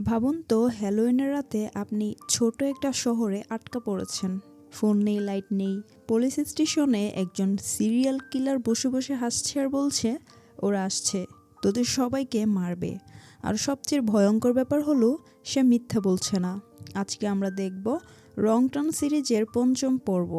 ভাবুন তো হ্যালোউইনের রাতে আপনি ছোট একটা শহরে আটকা পড়েছেন। ফোন নেই, লাইট নেই। পুলিশ স্টেশনে একজন সিরিয়াল কিলার বসে বসে হাসছে আর বলছে ওরা আসছে, তোদের সবাইকে মারবে। আর সবচেয়ে ভয়ঙ্কর ব্যাপার হলো সে মিথ্যা বলছে না। আজকে আমরা দেখব রং টার্ন সিরিজের পঞ্চম পর্ব,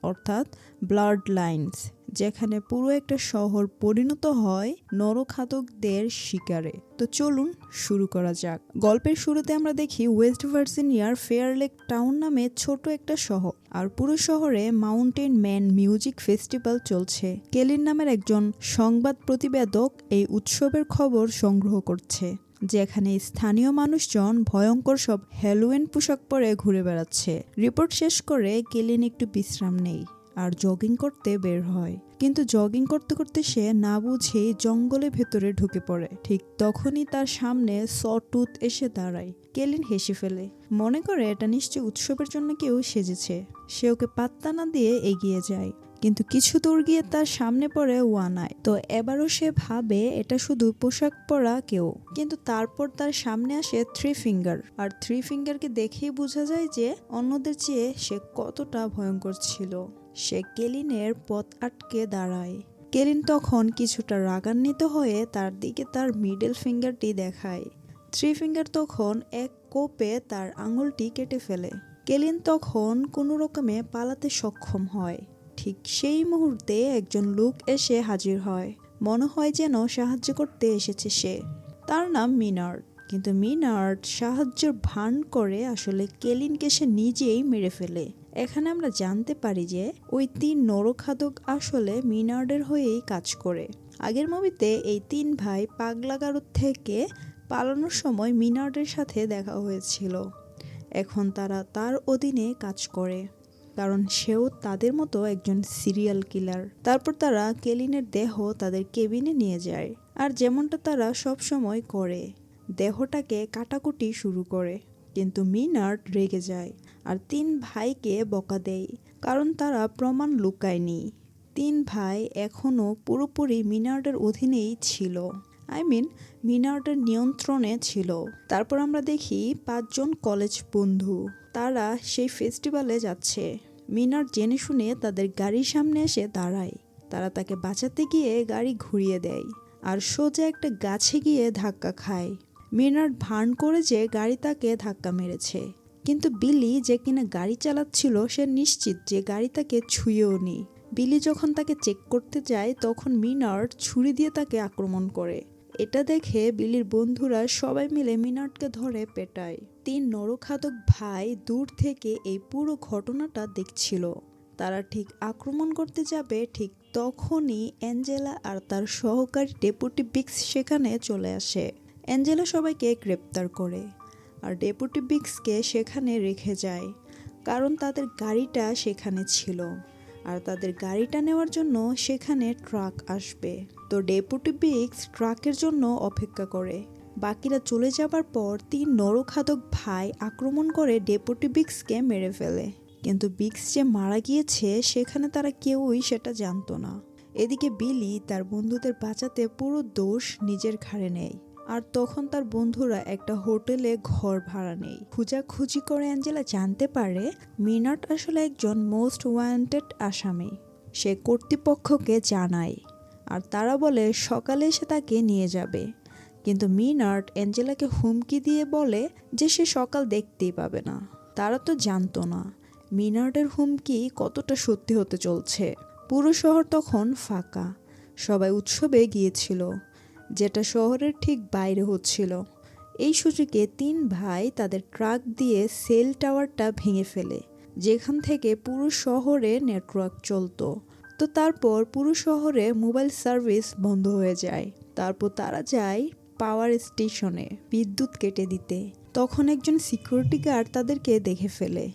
অর্থাৎ ব্লাড লাইনস, যেখানে পুরো একটা শহর পরিণত হয় নরখাতকদের শিকারে। তো চলুন শুরু করা যাক। গল্পের শুরুতে আমরা দেখি ওয়েস্ট ভার্জিনিয়ার ফেয়ারলেক টাউন নামে ছোট একটা শহর, আর পুরো শহরে মাউন্টেন ম্যান মিউজিক ফেস্টিভ্যাল চলছে। কেলিন নামের একজন সংবাদ প্রতিবেদক এই উৎসবের খবর সংগ্রহ করছে, যেখানে স্থানীয় মানুষজন ভয়ঙ্কর সব হ্যালোউইন পোশাক পরে ঘুরে বেড়াচ্ছে। রিপোর্ট শেষ করে কেলিন একটু বিশ্রাম নেই আর জগিং করতে বের হয়, কিন্তু জগিং করতে করতে সে না বুঝেই জঙ্গলের ভেতরে ঢুকে পড়ে। ঠিক তখনই তার সামনে সটুথ এসে দাঁড়ায়। কেলিন হেসে ফেলে, মনে করে এটা নিশ্চয়ই উৎসবের জন্য কেউ সেজেছে। সে ওকে পাত্তা না দিয়ে এগিয়ে যায়, কিন্তু কিছু দূর গিয়ে তার সামনে পড়ে ওয়ান আই। তো এবারও সে ভাবে এটা শুধু পোশাক পরা কেউ, কিন্তু তারপর তার সামনে আসে থ্রি ফিঙ্গার। আর থ্রি ফিঙ্গারকে দেখেই বোঝা যায় যে অন্যদের চেয়ে সে কতটা ভয়ঙ্কর ছিল। সে কেলিনের পথ আটকে দাঁড়ায়। কেলিন তখন কিছুটা রাগান্বিত হয়ে তার দিকে তার মিডল ফিঙ্গারটি দেখায়। থ্রি ফিঙ্গার তখন এক কোপে তার আঙুলটি কেটে ফেলে। কেলিন তখন কোনো রকমে পালাতে সক্ষম হয়। ঠিক সেই মুহূর্তে একজন লোক এসে হাজির হয়। মনে হয় যেন সাহায্য করতে এসেছে সে। তার নাম মিনার্ড, কিন্তু মিনার্ড সাহায্যের ভান করে আসলে কেলিনকে সে নিজেই মেরে ফেলে। এখানে আমরা জানতে পারি যে ওই তিন নরখাদক আসলে মিনার্ডের হয়েই কাজ করে। আগের মুভিতে এই তিন ভাই পাগলা গারদ থেকে পালানোর সময় মিনার্ডের সাথে দেখা হয়েছিল। এখন তারা তার অধীনে কাজ করে, কারণ সেও তাদের মতো একজন সিরিয়াল কিলার। তারপর তারা কেলিনের দেহ তাদের কেবিনে নিয়ে যায়, আর যেমনটা তারা সব সময় করে, দেহটাকে কাটাকুটি শুরু করে। কিন্তু মিনার্ড রেগে যায় আর তিন ভাইকে বকা দেয়, কারণ তারা প্রমাণ লুকায়নি। তিন ভাই এখনও পুরোপুরি মিনার্ডের অধীনেই ছিল, মিনার্ডের নিয়ন্ত্রণে ছিল। তারপর আমরা দেখি পাঁচজন কলেজ বন্ধু, তারা সেই ফেস্টিভ্যালে যাচ্ছে। মিনার্ড জেনে শুনে তাদের গাড়ির সামনে এসে দাঁড়ায়। তারা তাকে বাঁচাতে গিয়ে গাড়ি ঘুরিয়ে দেয় আর সোজা একটা গাছে গিয়ে ধাক্কা খায়। মিনার্ড ভান করে যে গাড়ি তাকে ধাক্কা মেরেছে, কিন্তু বিলি যে কিনা গাড়ি চালাচ্ছিল সে নিশ্চিত যে গাড়ি তাকে ছুঁয়েও নি। বিলি যখন তাকে চেক করতে যায় তখন মিনার্ড ছুরি দিয়ে তাকে আক্রমণ করে। এটা দেখে বিলির বন্ধুরা সবাই মিলে মিনার্ডকে ধরে পেটায়। তিন নরখাদক ভাই দূর থেকে এই পুরো ঘটনাটা দেখছিল। তারা ঠিক আক্রমণ করতে যাবে, ঠিক তখনই অ্যাঞ্জেলা আর তার সহকারী ডেপুটি বিক্স সেখানে চলে আসে। অ্যাঞ্জেলা সবাইকে গ্রেপ্তার করে আর ডেপুটি বিক্সকে সেখানে রেখে যায়, কারণ তাদের গাড়িটা সেখানে ছিল আর তাদের গাড়িটা নেওয়ার জন্য সেখানে ট্রাক আসবে। তো ডেপুটি বিক্স ট্রাকের জন্য অপেক্ষা করে। বাকিরা চলে যাবার পর তিন নরখাদক ভাই আক্রমণ করে ডেপুটি বিক্সকে মেরে ফেলে, কিন্তু বিক্স যে মারা গিয়েছে সেখানে তারা কেউই সেটা জানতো না। এদিকে বিলি তার বন্ধুদের বাঁচাতে পুরো দোষ নিজের ঘাড়ে নেয়, আর তখন তার বন্ধুরা একটা হোটেলে ঘর ভাড়া নেয়। খোঁজাখুঁজি করে অ্যাঞ্জেলা জানতে পারে মিনার্ড আসলে একজন মোস্ট ওয়ান্টেড আসামি। সে কর্তৃপক্ষকে জানায় আর তারা বলে সকালে এসে তাকে নিয়ে যাবে, কিন্তু মিনার্ড অ্যাঞ্জেলাকে হুমকি দিয়ে বলে যে সে সকাল দেখতেই পাবে না। তারা তো জানতো না মিনার্ডের হুমকি কতটা সত্যি হতে চলছে। পুরো শহর তখন ফাঁকা, সবাই উৎসবে গিয়েছিল, যেটা শহরের ঠিক বাইরে হচ্ছিল। এই সুযোগে তিন ভাই তাদের ট্রাক দিয়ে সেল টাওয়ারটা ভেঙে ফেলে, যেখান থেকে পুরো শহরে নেটওয়ার্ক চলতো। তো তারপর পুরো শহরে মোবাইল সার্ভিস বন্ধ হয়ে যায়। তারপর তারা যায় পাওয়ার স্টেশনে বিদ্যুৎ কেটে দিতে। তখন একজন সিকিউরিটি গার্ড তাদেরকে দেখে ফেলে,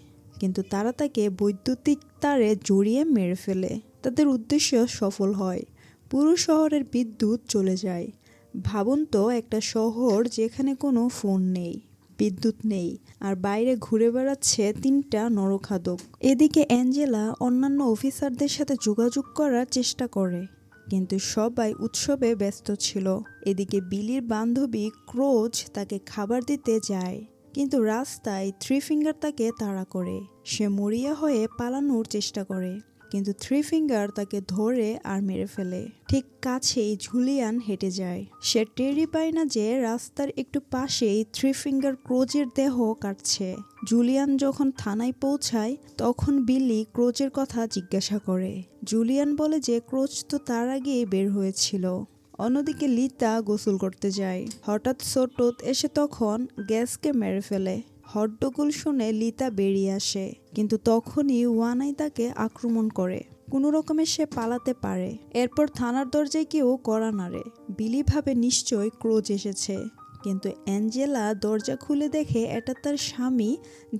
কিন্তু তারা তাকে বৈদ্যুতিক তারে জড়িয়ে মেরে ফেলে। তাদের উদ্দেশ্য সফল হয়, পুরো শহরের বিদ্যুৎ চলে যায়। ভাবুন তো, একটা শহর যেখানে কোনো ফোন নেই, বিদ্যুৎ নেই, আর বাইরে ঘুরে বেড়াচ্ছে তিনটা নরখাদক। এদিকে অ্যাঞ্জেলা অন্যান্য অফিসারদের সাথে যোগাযোগ করার চেষ্টা করে, কিন্তু সবাই উৎসবে ব্যস্ত ছিল। এদিকে বিলির বান্ধবী ক্রোচ তাকে খাবার দিতে যায়, কিন্তু রাস্তায় থ্রি ফিঙ্গার তাকে তাড়া করে। সে মরিয়া হয়ে পালানোর চেষ্টা করে, কিন্তু থ্রি ফিঙ্গার তাকে ধরে আর মেরে ফেলে। ঠিক কাছেই জুলিয়ান হেঁটে যায়। সে টেরই পায় না যে রাস্তার একটু পাশেই থ্রি ফিঙ্গার ক্রোচের দেহ কাটছে। জুলিয়ান যখন থানায় পৌঁছায় তখন বিলি ক্রোচের কথা জিজ্ঞাসা করে। জুলিয়ান বলে যে ক্রোচ তো তার আগেই বের হয়েছিল। অন্যদিকে লিতা গোসল করতে যায়। হঠাৎ সোটোত এসে তখন গ্যাসকে মেরে ফেলে। হট্টগোল শুনে লিতা বেরিয়ে আসে, কিন্তু তখনই ওয়ানাই তাকে আক্রমণ করে। কোনো রকমে সে পালাতে পারে। এরপর থানার দরজায় কেউ কড়া নাড়ে। বিলি ভাবে নিশ্চয় ক্রোচ এসেছে, কিন্তু অ্যাঞ্জেলা দরজা খুলে দেখে এটা তার স্বামী,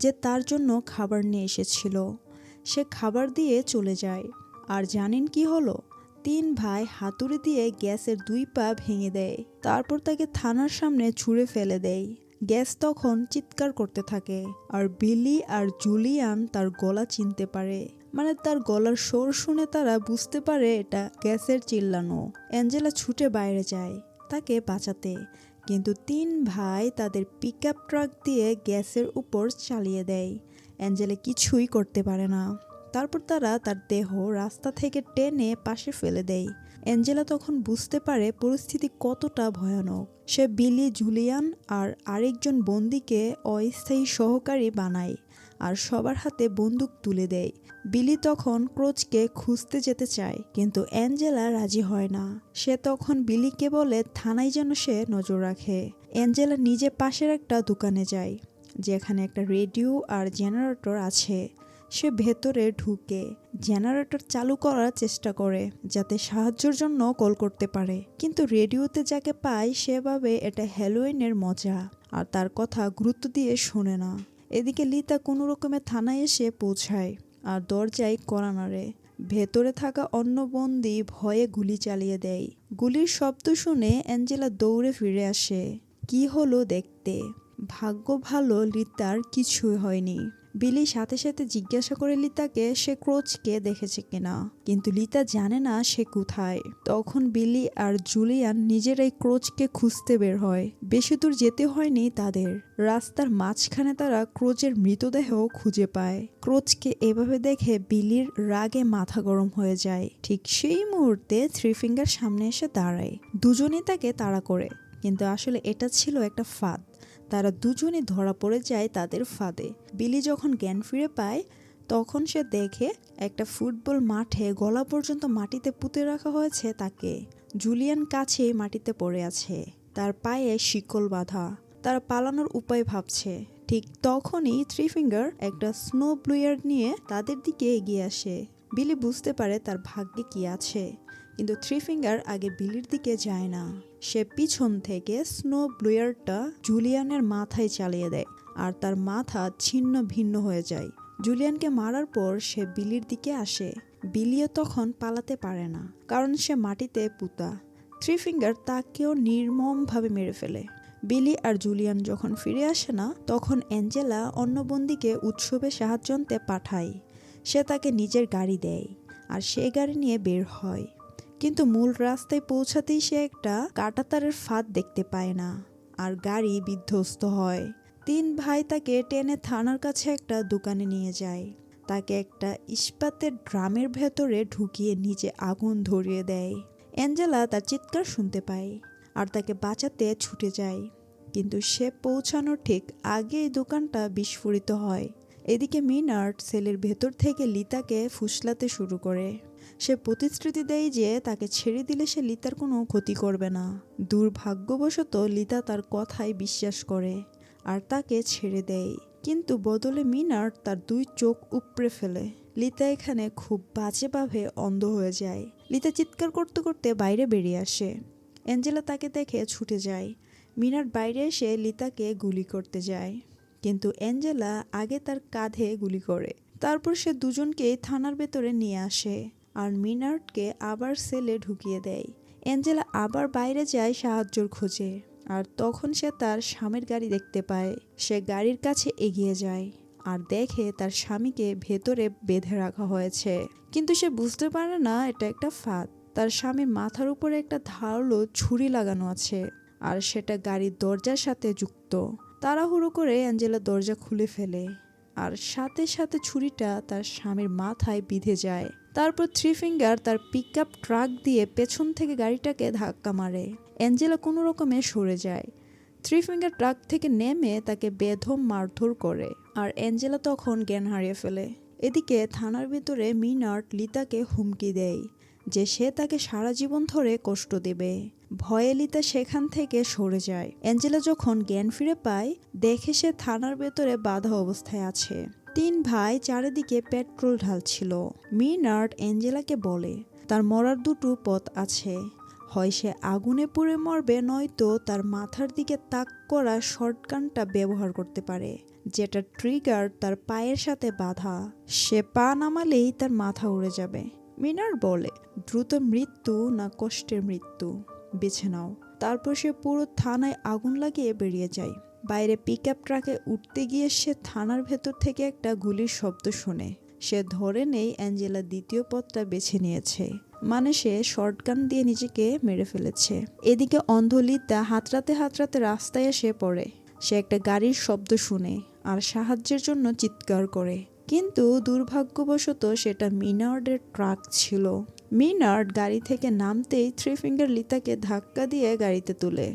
যে তার জন্য খাবার নিয়ে এসেছিল। সে খাবার দিয়ে চলে যায়। আর জানেন কি হলো? 3 ভাই হাতুড়ি দিয়ে গ্যাসের 2 পা ভেঙে দেয়। তারপর তাকে থানার সামনে ছুঁড়ে ফেলে দেয়। গ্যাস তখন চিৎকার করতে থাকে, আর বিলি আর জুলিয়ান তার গলা চিনতে পারে। মানে তার গলার স্বর শুনে তারা বুঝতে পারে এটা গ্যাসের চিল্লানো। অ্যাঞ্জেলা ছুটে বাইরে যায় তাকে বাঁচাতে, কিন্তু 3 ভাই তাদের পিকআপ ট্রাক দিয়ে গ্যাসের উপর চালিয়ে দেয়। অ্যাঞ্জেলা কিছুই করতে পারে না। তারপর তারা তার দেহ রাস্তা থেকে টেনে পাশে ফেলে দেয়। অ্যাঞ্জেলা তখন বুঝতে পারে পরিস্থিতি কতটা ভয়ানক। সে বিলি, জুলিয়ান আর আরেকজন বন্দীকে অস্থায়ী সহকারী বানায় আর সবার হাতে বন্দুক তুলে দেয়। বিলি তখন ক্রোচকে খুঁজতে যেতে চায়, কিন্তু অ্যাঞ্জেলা রাজি হয় না। সে তখন বিলিকে বলে থানায় যেন সে নজর রাখে। অ্যাঞ্জেলা নিজে পাশের একটা দোকানে যায়, যেখানে একটা রেডিও আর জেনারেটর আছে। সে ভেতরে ঢুকে জেনারেটর চালু করার চেষ্টা করে, যাতে সাহায্যের জন্য কল করতে পারে। কিন্তু রেডিওতে যাকে পায় সে ভাবে এটা হ্যালোইনের মজা, আর তার কথা গুরুত্ব দিয়ে শোনে না। এদিকে লিতা কোনো রকমে থানায় এসে পৌঁছায় আর দরজায় কড়া নাড়ে। ভেতরে থাকা অন্য বন্দী ভয়ে গুলি চালিয়ে দেয়। গুলির শব্দ শুনে অ্যাঞ্জেলা দৌড়ে ফিরে আসে কি হলো দেখতে। ভাগ্য ভালো, লিতার কিছুই হয়নি। বিলি সাথে সাথে জিজ্ঞাসা করে লিতাকে সে ক্রোচকে দেখেছে কিনা, কিন্তু লিতা জানে না সে কোথায়। তখন বিলি আর জুলিয়ান নিজেরাই ক্রোচকে খুঁজতে বের হয়। বেশি দূর যেতে হয়নি তাদের। রাস্তার মাঝখানে তারা ক্রোচের মৃতদেহ খুঁজে পায়। ক্রোচকে এভাবে দেখে বিলির রাগে মাথা গরম হয়ে যায়। ঠিক সেই মুহূর্তে থ্রি ফিঙ্গার সামনে এসে দাঁড়ায়। দুজনেই তাকে তাড়া করে, কিন্তু আসলে এটা ছিল একটা ফাঁদ। তারা দুজনই ধরা পড়ে যায় তাদের ফাঁদে। বিলি যখন জ্ঞান ফিরে পায় তখন সে দেখে একটা ফুটবল মাঠে গলা পর্যন্ত মাটিতে পুঁতে রাখা হয়েছে তাকে। জুলিয়ান কাছেই মাটিতে পড়ে আছে, তার পায়ে শিকল বাঁধা। তারা পালানোর উপায় ভাবছে। ঠিক তখনই থ্রি ফিঙ্গার একটা স্নো ব্লুয়ার নিয়ে তাদের দিকে এগিয়ে আসে। বিলি বুঝতে পারে তার ভাগ্যে কি আছে, কিন্তু থ্রি ফিঙ্গার আগে বিলির দিকে যায় না। সে পিছন থেকে স্নো ব্লুয়ারটা জুলিয়ানের মাথায় চালিয়ে দেয়, আর তার মাথা ছিন্ন ভিন্ন হয়ে যায়। জুলিয়ানকে মারার পর সে বিলির দিকে আসে। বিলিও তখন পালাতে পারে না, কারণ সে মাটিতে পুঁতা। থ্রি ফিঙ্গার তাকেও নির্মমভাবে মেরে ফেলে। বিলি আর জুলিয়ান যখন ফিরে আসে না, তখন অ্যাঞ্জেলা অন্য বন্দীকে উৎসবে সাহায্য আনতে পাঠায়। সে তাকে নিজের গাড়ি দেয় আর সে গাড়ি নিয়ে বের হয়। কিন্তু মূল রাস্তায় পৌঁছাতেই সে একটা কাঁটাতারের ফাঁদ দেখতে পায় না, আর গাড়ি বিধ্বস্ত হয়। 3 ভাই তাকে টেনে থানার কাছে একটা দোকানে নিয়ে যায়। তাকে একটা ইস্পাতের ড্রামের ভেতরে ঢুকিয়ে নিচে আগুন ধরিয়ে দেয়। অ্যাঞ্জেলা তার চিৎকার শুনতে পায় আর তাকে বাঁচাতে ছুটে যায়, কিন্তু সে পৌঁছানোর ঠিক আগেই দোকানটা বিস্ফোরিত হয়। এদিকে মিনার্ড সেলের ভেতর থেকে লিতাকে ফুসলাতে শুরু করে। সে প্রতিশ্রুতি দেয় যে তাকে ছেড়ে দিলে সে লিতার কোনো ক্ষতি করবে না। দুর্ভাগ্যবশত লিতা তার কথায় বিশ্বাস করে আর তাকে ছেড়ে দেয়, কিন্তু বদলে মিনার্ড তার 2 চোখ উপড়ে ফেলে। লিতা এখানে খুব বাজেভাবে অন্ধ হয়ে যায়। লিতা চিৎকার করতে করতে বাইরে বেরিয়ে আসে। অ্যাঞ্জেলা তাকে দেখে ছুটে যায়। মিনার্ড বাইরে এসে লিতাকে গুলি করতে যায়, কিন্তু অ্যাঞ্জেলা আগে তার কাঁধে গুলি করে। তারপর সে দুজনকে থানার ভেতরে নিয়ে আসে আর মিনার্ডকে আবার সেলে ঢুকিয়ে দেয়। অ্যাঞ্জেলা আবার বাইরে যায় সাহায্যর খোঁজে, আর তখন সে তার স্বামীর গাড়ি দেখতে পায়। সে গাড়ির কাছে এগিয়ে যায় আর দেখে তার স্বামীকে ভেতরে বেঁধে রাখা হয়েছে, কিন্তু সে বুঝতে পারে না এটা একটা ফাঁদ। তার স্বামীর মাথার উপরে একটা ধারালো ছুরি লাগানো আছে, আর সেটা গাড়ির দরজার সাথে যুক্ত। তাড়াহুড়ো করে অ্যাঞ্জেলা দরজা খুলে ফেলে, আর সাথে সাথে ছুরিটা তার স্বামীর মাথায় বিঁধে যায়। তারপর থ্রি ফিঙ্গার তার পিকআপ ট্রাক দিয়ে পেছন থেকে গাড়িটাকে ধাক্কা মারে। অ্যাঞ্জেলা কোনো রকমে সরে যায়। থ্রি ফিঙ্গার ট্রাক থেকে নেমে তাকে বেধম মারধর করে, আর অ্যাঞ্জেলা তখন জ্ঞান হারিয়ে ফেলে। এদিকে থানার ভিতরে মিনার্ড লিতাকে হুমকি দেয় যে সে তাকে সারা জীবন ধরে কষ্ট দেবে। ভয়ে লিতা সেখান থেকে সরে যায়। অ্যাঞ্জেলা যখন জ্ঞান ফিরে পায়, দেখে সে থানার ভেতরে বাঁধা অবস্থায় আছে। 3 ভাই চারিদিকে পেট্রোল ঢালছিল। মিনার্ড অ্যাঞ্জেলাকে বলে তার মরার দুটো পথ আছে, হয় সে আগুনে পুড়ে মরবে, নয়তো তার মাথার দিকে তাক করা শটগানটা ব্যবহার করতে পারে, যেটা ট্রিগার তার পায়ের সাথে বাঁধা। সে পা নামালেই তার মাথা উড়ে যাবে। মিনার্ড বলে, দ্রুত মৃত্যু না কষ্টের মৃত্যু বেছে নাও। তারপর সে পুরো থানায় আগুন লাগিয়ে বেরিয়ে যায়। বাইরে পিকআপ ট্রাকে উঠতে গিয়ে সে থানার ভেতর থেকে একটা গুলির শব্দ শুনে। সে ধরে নেই অ্যাঞ্জেলা দ্বিতীয় পথটা বেছে নিয়েছে, মানে সে শর্টগান দিয়ে নিজেকে মেরে ফেলেছে। এদিকে অন্ধ লিতা হাতড়াতে হাতড়াতে রাস্তায় এসে পড়ে। সে একটা গাড়ির শব্দ শুনে আর সাহায্যের জন্য চিৎকার করে, কিন্তু দুর্ভাগ্যবশত সেটা মিনার্ডের ট্রাক ছিল। মিনার্ড গাড়ি থেকে নামতেই থ্রি ফিঙ্গার লিতাকে ধাক্কা দিয়ে গাড়িতে তুলে।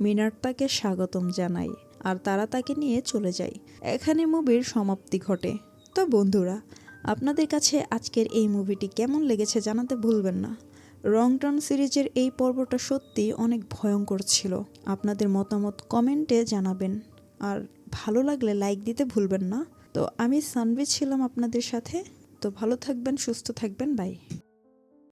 মিনার্ড তাকে স্বাগতম জানায়, আর তারা তাকে নিয়ে চলে যায়। এখানে মুভির সমাপ্তি ঘটে। তো বন্ধুরা, আপনাদের কাছে আজকের এই মুভিটি কেমন লেগেছে জানাতে ভুলবেন না। রং টার্ন সিরিজের এই পর্বটা সত্যি অনেক ভয়ঙ্কর ছিল। আপনাদের মতামত কমেন্টে জানাবেন, আর ভালো লাগলে লাইক দিতে ভুলবেন না। তো আমি সানভি ছিলাম আপনাদের সাথে। তো ভালো থাকবেন, সুস্থ থাকবেন, বাই।